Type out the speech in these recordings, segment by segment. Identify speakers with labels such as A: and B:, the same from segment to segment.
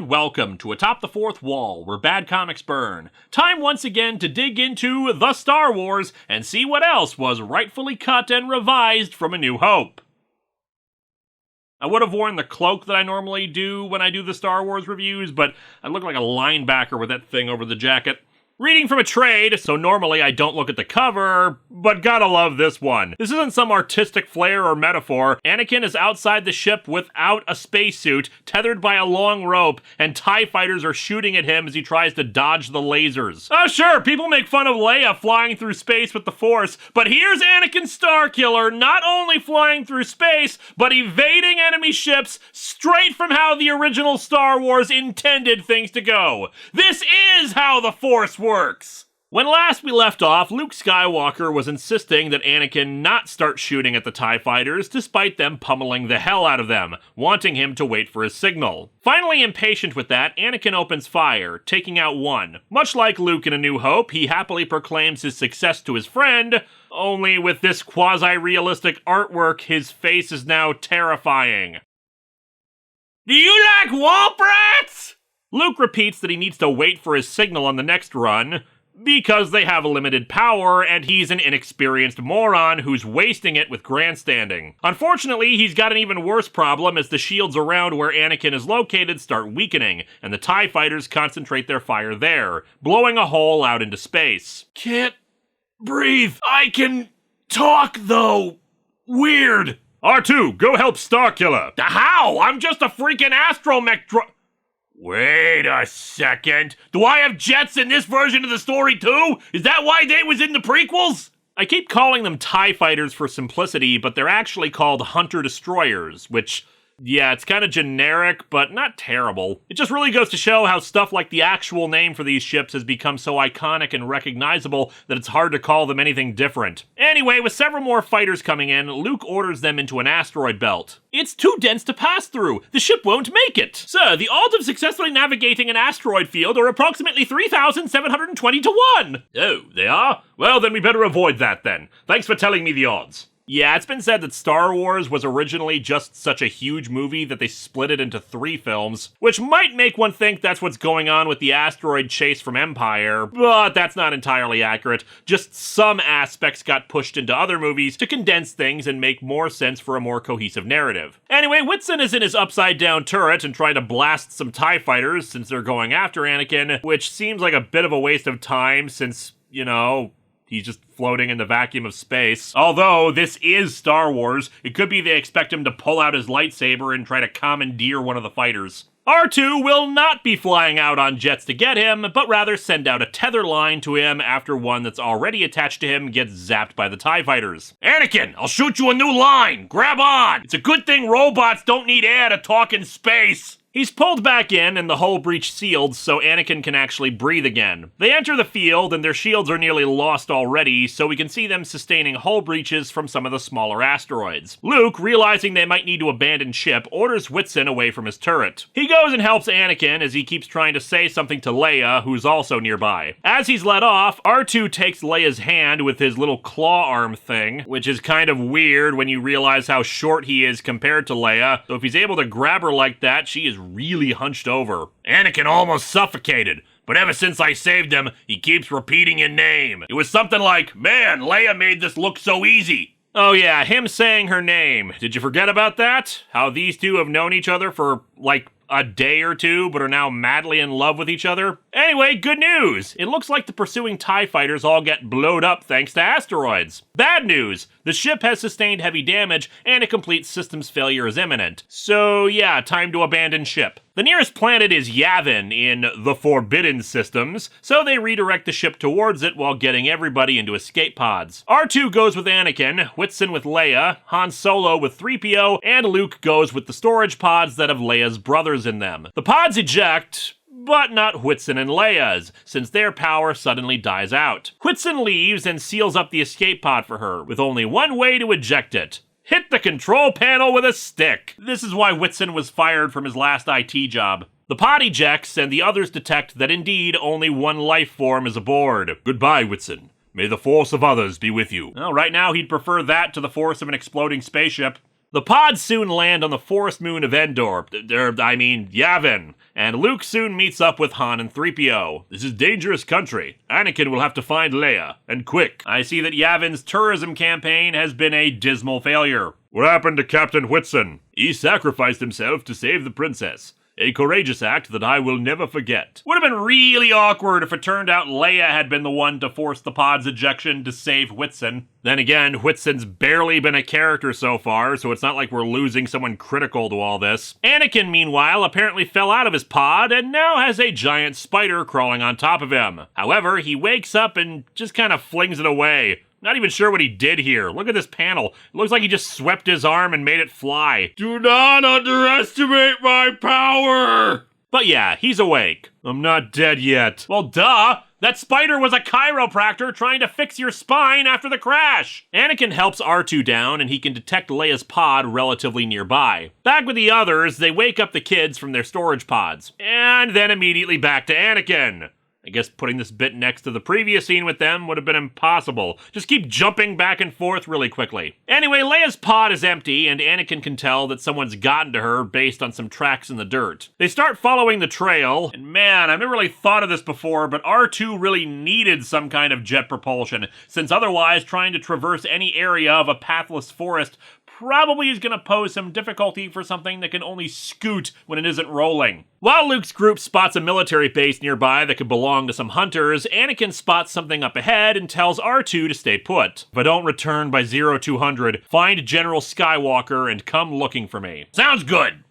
A: and welcome to Atop the Fourth Wall, where bad comics burn. Time once again to dig into the Star Wars and see what else was rightfully cut and revised from A New Hope. I would have worn the cloak that I normally do when I do the Star Wars reviews, but I look like a linebacker with that thing over the jacket. Reading from a trade, so normally I don't look at the cover, but gotta love this one. This isn't some artistic flair or metaphor. Annikin is outside the ship without a spacesuit, tethered by a long rope, and TIE fighters are shooting at him as he tries to dodge the lasers. Oh sure, people make fun of Leia flying through space with the Force, but here's Anakin Starkiller not only flying through space, but evading enemy ships straight from how the original Star Wars intended things to go. This is how the Force works. When last we left off, Luke Skywalker was insisting that Anakin not start shooting at the TIE fighters despite them pummeling the hell out of them, wanting him to wait for his signal. Finally impatient with that, Anakin opens fire, taking out one. Much like Luke in A New Hope, he happily proclaims his success to his friend, only with this quasi-realistic artwork, his face is now terrifying. Do you like womp rats? Luke repeats that he needs to wait for his signal on the next run, because they have limited power and he's an inexperienced moron who's wasting it with grandstanding. Unfortunately, he's got an even worse problem as the shields around where Anakin is located start weakening, and the TIE fighters concentrate their fire there, blowing a hole out into space. Can't breathe. I can talk, though. Weird. R2, go help Starkiller. How? I'm just a freaking astromech Wait a second. Do I have jets in this version of the story too? Is that why they was in the prequels? I keep calling them TIE fighters for simplicity, but they're actually called Hunter-Destroyers, which, yeah, it's kind of generic, but not terrible. It just really goes to show how stuff like the actual name for these ships has become so iconic and recognizable that it's hard to call them anything different. Anyway, with several more fighters coming in, Luke orders them into an asteroid belt. It's too dense to pass through. The ship won't make it. Sir, the odds of successfully navigating an asteroid field are approximately 3,720 to 1. Oh, they are? Well, then we better avoid that then. Thanks for telling me the odds. Yeah, it's been said that Star Wars was originally just such a huge movie that they split it into 3 films, which might make one think that's what's going on with the asteroid chase from Empire, but that's not entirely accurate. Just some aspects got pushed into other movies to condense things and make more sense for a more cohesive narrative. Anyway, Whitson is in his upside-down turret and trying to blast some TIE fighters since they're going after Anakin, which seems like a bit of a waste of time since, you know, he's just floating in the vacuum of space. Although, this is Star Wars, it could be they expect him to pull out his lightsaber and try to commandeer one of the fighters. R2 will not be flying out on jets to get him, but rather send out a tether line to him after one that's already attached to him gets zapped by the TIE fighters. Anakin, I'll shoot you a new line! Grab on! It's a good thing robots don't need air to talk in space! He's pulled back in and the hull breach sealed so Anakin can actually breathe again. They enter the field and their shields are nearly lost already, so we can see them sustaining hull breaches from some of the smaller asteroids. Luke, realizing they might need to abandon ship, orders Whitson away from his turret. He goes and helps Anakin as he keeps trying to say something to Leia, who's also nearby. As he's let off, R2 takes Leia's hand with his little claw arm thing, which is kind of weird when you realize how short he is compared to Leia, so if he's able to grab her like that, she is really hunched over. Anakin almost suffocated, but ever since I saved him, he keeps repeating your name. It was something like, man, Leia made this look so easy. Oh yeah, him saying her name. Did you forget about that? How these two have known each other for, like, a day or two, but are now madly in love with each other? Anyway, good news! It looks like the pursuing TIE fighters all get blowed up thanks to asteroids. Bad news! The ship has sustained heavy damage, and a complete systems failure is imminent. So yeah, time to abandon ship. The nearest planet is Yavin in the Forbidden Systems, so they redirect the ship towards it while getting everybody into escape pods. R2 goes with Anakin, Whitson with Leia, Han Solo with 3PO, and Luke goes with the storage pods that have Leia's brothers in them. The pods eject, but not Whitson and Leia's, since their power suddenly dies out. Whitson leaves and seals up the escape pod for her, with only one way to eject it. Hit the control panel with a stick. This is why Whitson was fired from his last IT job. The pod ejects, and the others detect that indeed only one life form is aboard. Goodbye, Whitson. May the force of others be with you. Well, right now he'd prefer that to the force of an exploding spaceship. The pods soon land on the forest moon of Yavin, and Luke soon meets up with Han and 3PO. This is dangerous country. Anakin will have to find Leia, and quick. I see that Yavin's tourism campaign has been a dismal failure. What happened to Captain Whitson? He sacrificed himself to save the princess. A courageous act that I will never forget. Would have been really awkward if it turned out Leia had been the one to force the pod's ejection to save Whitson. Then again, Whitson's barely been a character so far, so it's not like we're losing someone critical to all this. Anakin, meanwhile, apparently fell out of his pod and now has a giant spider crawling on top of him. However, he wakes up and just kind of flings it away. Not even sure what he did here. Look at this panel. It looks like he just swept his arm and made it fly. Do not underestimate my power! But yeah, he's awake. I'm not dead yet. Well, duh! That spider was a chiropractor trying to fix your spine after the crash! Anakin helps R2 down and he can detect Leia's pod relatively nearby. Back with the others, they wake up the kids from their storage pods. And then immediately back to Anakin. I guess putting this bit next to the previous scene with them would have been impossible. Just keep jumping back and forth really quickly. Anyway, Leia's pod is empty, and Anakin can tell that someone's gotten to her based on some tracks in the dirt. They start following the trail, and man, I've never really thought of this before, but R2 really needed some kind of jet propulsion, since otherwise trying to traverse any area of a pathless forest probably is going to pose some difficulty for something that can only scoot when it isn't rolling. While Luke's group spots a military base nearby that could belong to some hunters, Anakin spots something up ahead and tells R2 to stay put. If I don't return by 0200, find General Skywalker and come looking for me. Sounds good!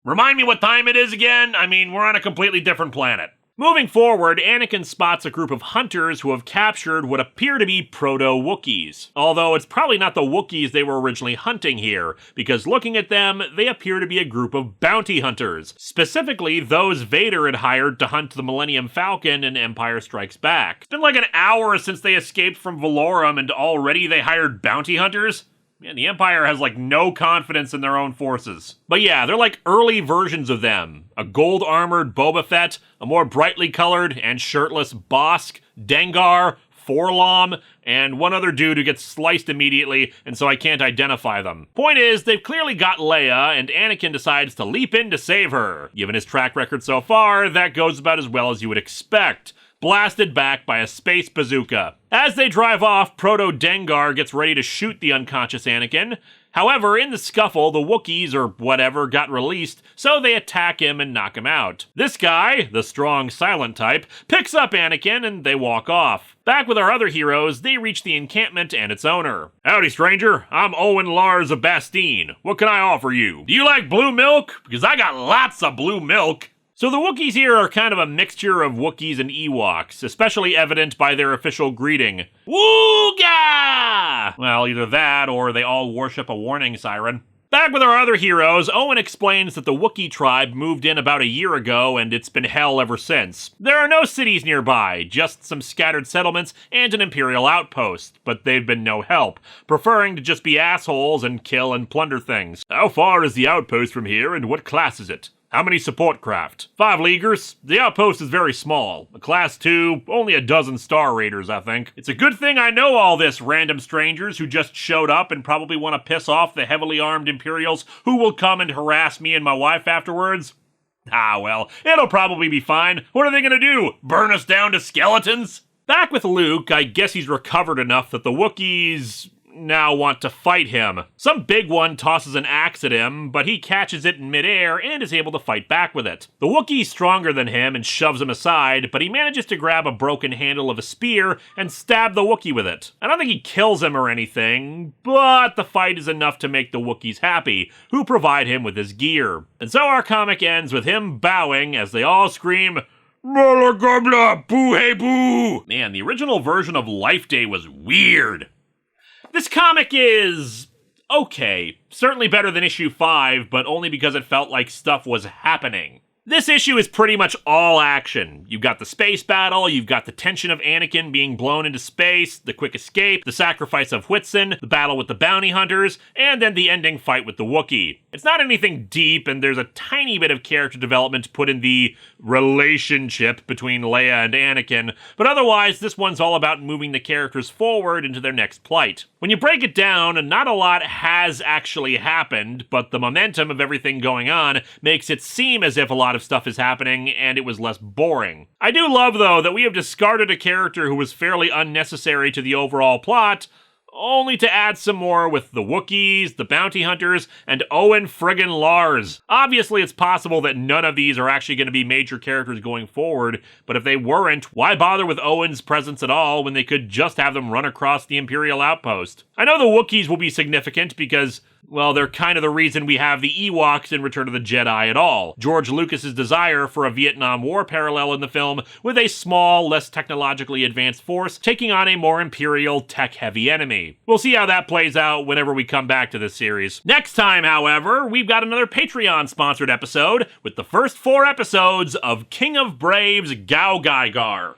A: Remind me what time it is again? I mean, we're on a completely different planet. Moving forward, Anakin spots a group of hunters who have captured what appear to be proto-Wookiees. Although it's probably not the Wookiees they were originally hunting here, because looking at them, they appear to be a group of bounty hunters. Specifically, those Vader had hired to hunt the Millennium Falcon in Empire Strikes Back. It's been like an hour since they escaped from Valorum and already they hired bounty hunters? Man, the Empire has like no confidence in their own forces. But yeah, they're like early versions of them. A gold-armored Boba Fett, a more brightly colored and shirtless Bosk, Dengar, Forlom, and one other dude who gets sliced immediately, and so I can't identify them. Point is, they've clearly got Leia, and Anakin decides to leap in to save her. Given his track record so far, that goes about as well as you would expect. Blasted back by a space bazooka. As they drive off, Proto-Dengar gets ready to shoot the unconscious Anakin. However, in the scuffle, the Wookiees or whatever got released, so they attack him and knock him out. This guy, the strong silent type, picks up Anakin and they walk off. Back with our other heroes, they reach the encampment and its owner. Howdy, stranger. I'm Owen Lars of Bastine. What can I offer you? Do you like blue milk? Because I got lots of blue milk. So the Wookiees here are kind of a mixture of Wookiees and Ewoks, especially evident by their official greeting. Wooga! Well, either that or they all worship a warning siren. Back with our other heroes, Owen explains that the Wookiee tribe moved in about a year ago and it's been hell ever since. There are no cities nearby, just some scattered settlements and an Imperial outpost, but they've been no help, preferring to just be assholes and kill and plunder things. How far is the outpost from here and what class is it? How many support craft? 5 Leaguers. The outpost is very small. A class 2, only a dozen Star Raiders, I think. It's a good thing I know all this, random strangers who just showed up and probably want to piss off the heavily armed Imperials who will come and harass me and my wife afterwards. Ah, well, it'll probably be fine. What are they gonna do? Burn us down to skeletons? Back with Luke, I guess he's recovered enough that the Wookiees now want to fight him. Some big one tosses an axe at him, but he catches it in midair and is able to fight back with it. The Wookiee's stronger than him and shoves him aside, but he manages to grab a broken handle of a spear and stab the Wookiee with it. I don't think he kills him or anything, but the fight is enough to make the Wookiees happy, who provide him with his gear. And so our comic ends with him bowing as they all scream, "Mala Gobla, boo hey boo!" Man, the original version of Life Day was weird. This comic is okay. Certainly better than issue 5, but only because it felt like stuff was happening. This issue is pretty much all action. You've got the space battle, you've got the tension of Annikin being blown into space, the quick escape, the sacrifice of Whitson, the battle with the bounty hunters, and then the ending fight with the Wookiee. It's not anything deep, and there's a tiny bit of character development put in the relationship between Leia and Annikin, but otherwise this one's all about moving the characters forward into their next plight. When you break it down, not a lot has actually happened, but the momentum of everything going on makes it seem as if a lot of stuff is happening, and it was less boring. I do love, though, that we have discarded a character who was fairly unnecessary to the overall plot, only to add some more with the Wookiees, the bounty hunters, and Owen friggin' Lars. Obviously, it's possible that none of these are actually going to be major characters going forward, but if they weren't, why bother with Owen's presence at all when they could just have them run across the Imperial outpost? I know the Wookiees will be significant because, well, they're kind of the reason we have the Ewoks in Return of the Jedi at all. George Lucas's desire for a Vietnam War parallel in the film with a small, less technologically advanced force taking on a more Imperial, tech-heavy enemy. We'll see how that plays out whenever we come back to this series. Next time, however, we've got another Patreon-sponsored episode with the first 4 episodes of King of Braves Gao Gaigar.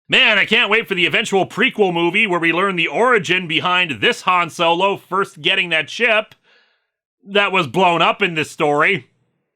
A: Man, I can't wait for the eventual prequel movie where we learn the origin behind this Han Solo first getting that ship that was blown up in this story.